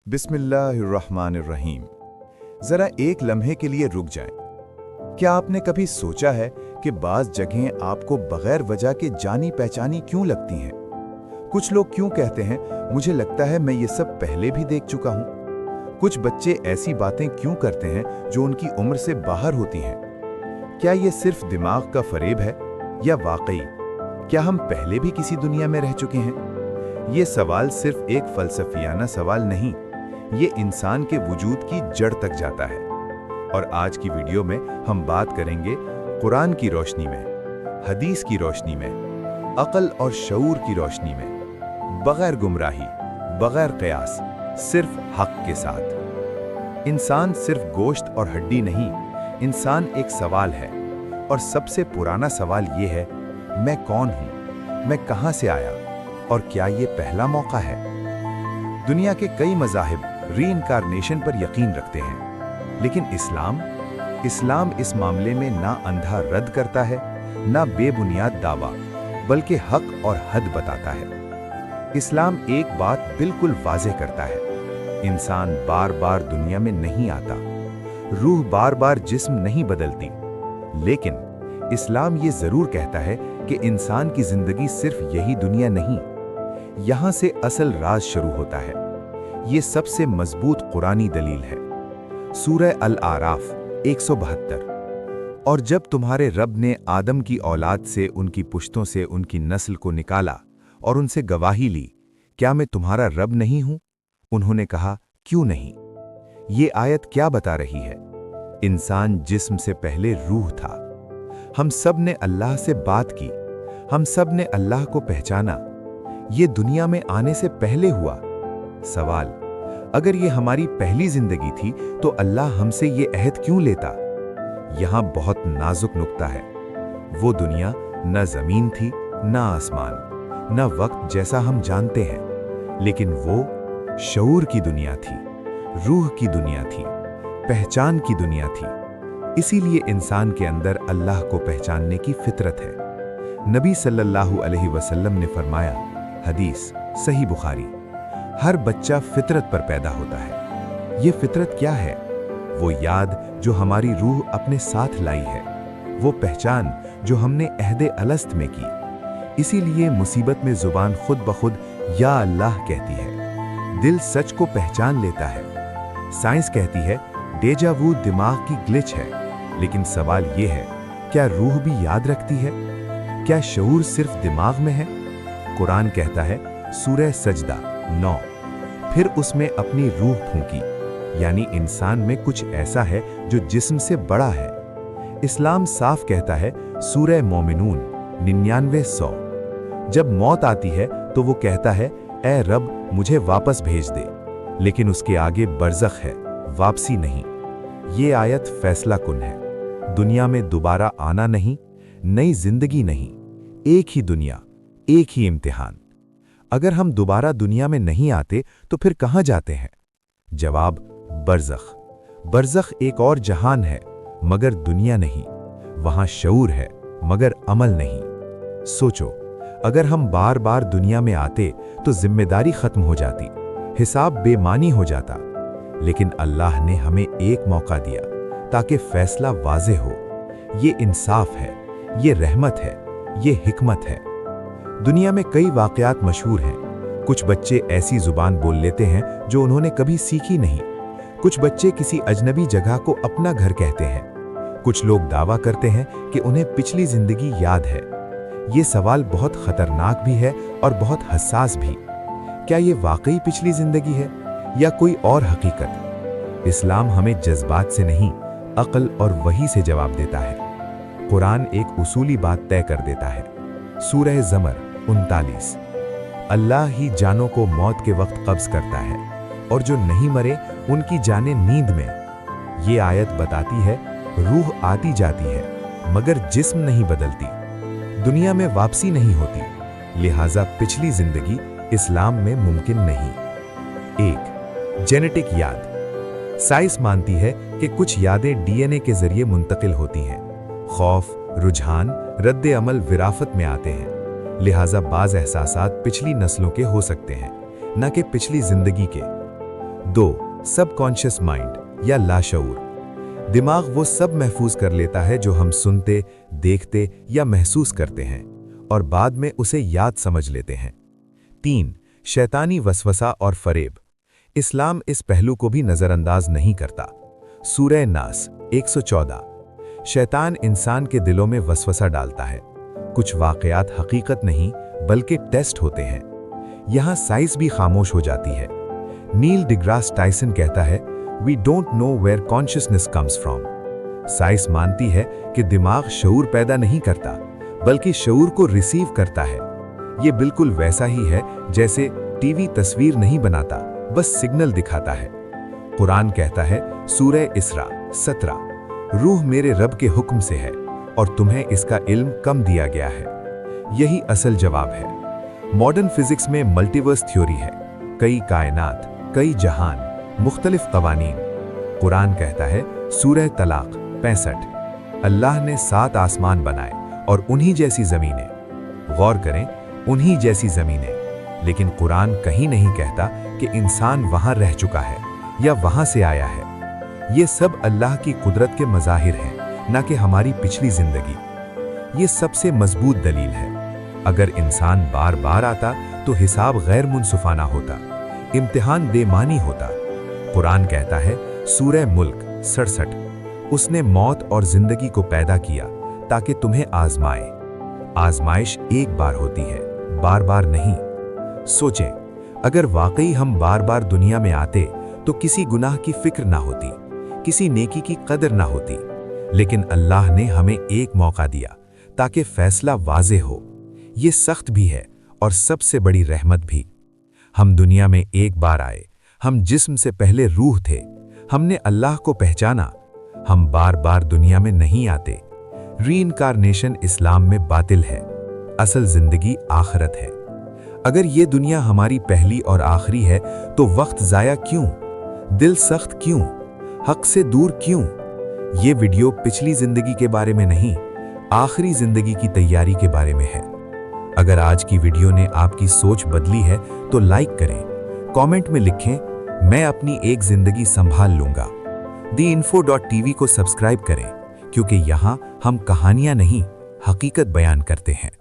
बिस्मिल्लाहिर्रहमानिर्रहीम। ज़रा एक लम्हे के लिए रुक जाएं। क्या आपने कभी सोचा है कि बाज़ जगहें आपको बगैर वजह के जानी पहचानी क्यों लगती हैं? कुछ लोग क्यों कहते हैं, मुझे लगता है मैं ये सब पहले भी देख चुका हूँ। कुछ बच्चे ऐसी बातें क्यों करते हैं जो उनकी उम्र से बाहर होती हैं? क्या ये सिर्फ दिमाग का फरेब है या वाकई क्या हम पहले भी किसी दुनिया में रह चुके हैं? ये सवाल सिर्फ एक फलसफियाना सवाल नहीं, ये इंसान के वजूद की जड़ तक जाता है। और आज की वीडियो में हम बात करेंगे कुरान की रोशनी में, हदीस की रोशनी में, अक्ल और शऊर की रोशनी में, बगैर गुमराही, बगैर कयास, सिर्फ हक के साथ। इंसान सिर्फ गोश्त और हड्डी नहीं, इंसान एक सवाल है, और सबसे पुराना सवाल ये है, मैं कौन हूँ, मैं कहाँ से आया, और क्या ये पहला मौका है? दुनिया के कई मज़ाहिब रीइंकारनेशन पर यकीन रखते हैं, लेकिन इस्लाम इस मामले में ना अंधा रद्द करता है, ना बेबुनियाद दावा, बल्कि हक और हद बताता है। इस्लाम एक बात बिल्कुल वाज़ेह करता है, इंसान बार बार दुनिया में नहीं आता, रूह बार बार जिस्म नहीं बदलती, लेकिन इस्लाम ये ज़रूर कहता है कि इंसान की ज़िंदगी सिर्फ यही दुनिया नहीं, यहाँ से असल राज शुरू होता है। ये सबसे मजबूत कुरानी दलील है, सूरह अल-आराफ 172। और जब तुम्हारे रब ने आदम की औलाद से, उनकी पुश्तों से उनकी नस्ल को निकाला और उनसे गवाही ली, क्या मैं तुम्हारा रब नहीं हूं? उन्होंने कहा, क्यों नहीं? ये आयत क्या बता रही है? इंसान जिस्म से पहले रूह था। हम सब ने अल्लाह से बात की, हम सब ने अल्लाह को पहचाना। ये दुनिया में आने से पहले हुआ। सवाल, अगर ये हमारी पहली जिंदगी थी तो अल्लाह हमसे ये अहद क्यों लेता? यहां बहुत नाजुक नुक्ता है। वो दुनिया न जमीन थी, न आसमान, न वक्त जैसा हम जानते हैं, लेकिन वो शऊर की दुनिया थी, रूह की दुनिया थी, पहचान की दुनिया थी। इसीलिए इंसान के अंदर अल्लाह को पहचानने की फितरत है। नबी सल्लल्लाहु अलैहि वसल्लम ने फरमाया, हदीस सही बुखारी, हर बच्चा फितरत पर पैदा होता है। ये फितरत क्या है? वो याद जो हमारी रूह अपने साथ लाई है, वो पहचान जो हमने अहदे अलस्त में की। इसीलिए मुसीबत में जुबान खुद ब खुद या अल्लाह कहती है, दिल सच को पहचान लेता है। साइंस कहती है डेजा वू दिमाग की ग्लिच है, लेकिन सवाल ये है, क्या रूह भी याद रखती है? क्या शऊर सिर्फ दिमाग में है? कुरान कहता है, सूरह सजदा 9, फिर उसमें अपनी रूह फूंकी, यानी इंसान में कुछ ऐसा है जो जिस्म से बड़ा है। इस्लाम साफ कहता है, सूरह मोमिनून 99-100, जब मौत आती है तो वो कहता है, ए रब मुझे वापस भेज दे, लेकिन उसके आगे बरज़ख है, वापसी नहीं। ये आयत फैसला कुन है। दुनिया में दोबारा आना नहीं, नई जिंदगी नहीं, एक ही दुनिया, एक ही इम्तिहान। अगर हम दोबारा दुनिया में नहीं आते तो फिर कहां जाते हैं? जवाब, बरज़ख। बरज़ख एक और जहान है, मगर दुनिया नहीं। वहां शऊर है, मगर अमल नहीं। सोचो, अगर हम बार बार दुनिया में आते तो जिम्मेदारी खत्म हो जाती, हिसाब बेमानी हो जाता, लेकिन अल्लाह ने हमें एक मौका दिया ताकि फैसला वाज़ेह हो। ये इंसाफ है, ये रहमत है, ये हिकमत है। दुनिया में कई वाक़यात मशहूर हैं। कुछ बच्चे ऐसी जुबान बोल लेते हैं जो उन्होंने कभी सीखी नहीं। कुछ बच्चे किसी अजनबी जगह को अपना घर कहते हैं। कुछ लोग दावा करते हैं कि उन्हें पिछली जिंदगी याद है। ये सवाल बहुत खतरनाक भी है और बहुत हसास भी। क्या ये वाकई पिछली जिंदगी है या कोई और हकीकत? इस्लाम हमें जज्बात से नहीं, अक्ल और वही से जवाब देता है। कुरान एक उसूली बात तय कर देता है, सूरह ज़मर 39, अल्लाह ही जानों को मौत के वक्त कब्ज़ करता है, और जो नहीं मरे उनकी जानें नींद में। ये आयत बताती है, रूह आती जाती है, मगर जिस्म नहीं बदलती। दुनिया में वापसी नहीं होती, लिहाजा पिछली जिंदगी इस्लाम में मुमकिन नहीं। 1. जेनेटिक याद। साइंस मानती है कि कुछ यादें डीएनए के जरिए मुंतकिल होती हैं। खौफ, रुझान, रद्द अमल विरासत में आते हैं, लिहाजा बाज़ एहसासात पिछली नस्लों के हो सकते हैं, न कि पिछली जिंदगी के। 2. सबकॉन्शियस माइंड या लाशऊर। दिमाग वो सब महफूज कर लेता है जो हम सुनते, देखते या महसूस करते हैं और बाद में उसे याद समझ लेते हैं। 3. शैतानी वसवसा और फरेब। इस्लाम इस पहलू को भी नजरअंदाज नहीं करता। सूरह नास 114। शैतान इंसान के दिलों में वसवसा डालता है। कुछ वाकयात हकीकत नहीं बल्कि टेस्ट होते हैं। यहां साइंस भी खामोश हो जाती है। नील डिग्रास टाइसन कहता है, we don't know where consciousness comes from. Science मानती है कि दिमाग शऊर पैदा नहीं करता बल्कि शऊर को रिसीव करता है। ये बिल्कुल वैसा ही है जैसे टीवी तस्वीर नहीं बनाता, बस सिग्नल दिखाता है। कुरान कहता है सूरह इसरा 17, रूह मेरे रब के हुक्म से है और तुम्हें इसका इल्म कम दिया गया है। यही असल जवाब है। मॉडर्न फिजिक्स में मल्टीवर्स थ्योरी है, कई कायनात, कई जहान, मुख्तलिफ कवानीन। कुरान कहता है सूरह तलाक 65, अल्लाह ने 7 आसमान बनाए और उन्हीं जैसी जमीनें। गौर करें, उन्हीं जैसी जमीनें। लेकिन कुरान कहीं नहीं कहता कि इंसान वहां रह चुका है या वहां से आया है। ये सब अल्लाह की कुदरत के मज़ाहिर हैं, ना कि हमारी पिछली जिंदगी। ये सबसे मजबूत दलील है। अगर इंसान बार बार आता तो हिसाब गैर मुनसुफाना होता, इम्तिहान बेमानी होता। कुरान कहता है सूरह मुल्क 67, उसने मौत और जिंदगी को पैदा किया ताकि तुम्हें आजमाए। आजमाइश एक बार होती है, बार बार नहीं। सोचें, अगर वाकई हम बार बार दुनिया में आते तो किसी गुनाह की फिक्र ना होती, किसी नेकी की कदर ना होती। लेकिन अल्लाह ने हमें एक मौका दिया ताकि फैसला वाज़ेह हो। ये सख्त भी है और सबसे बड़ी रहमत भी। हम दुनिया में एक बार आए, हम जिस्म से पहले रूह थे, हमने अल्लाह को पहचाना। हम बार बार दुनिया में नहीं आते। रीइंकार्नेशन इस्लाम में बातिल है, असल जिंदगी आखिरत है। अगर ये दुनिया हमारी पहली और आखिरी है तो वक्त जाया क्यों, दिल सख्त क्यों, हक से दूर क्यों? ये वीडियो पिछली जिंदगी के बारे में नहीं, आखिरी जिंदगी की तैयारी के बारे में है। अगर आज की वीडियो ने आपकी सोच बदली है तो लाइक करें, कमेंट में लिखें मैं अपनी एक जिंदगी संभाल लूंगा। TheInfo.tv को सब्सक्राइब करें, क्योंकि यहाँ हम कहानियां नहीं, हकीकत बयान करते हैं।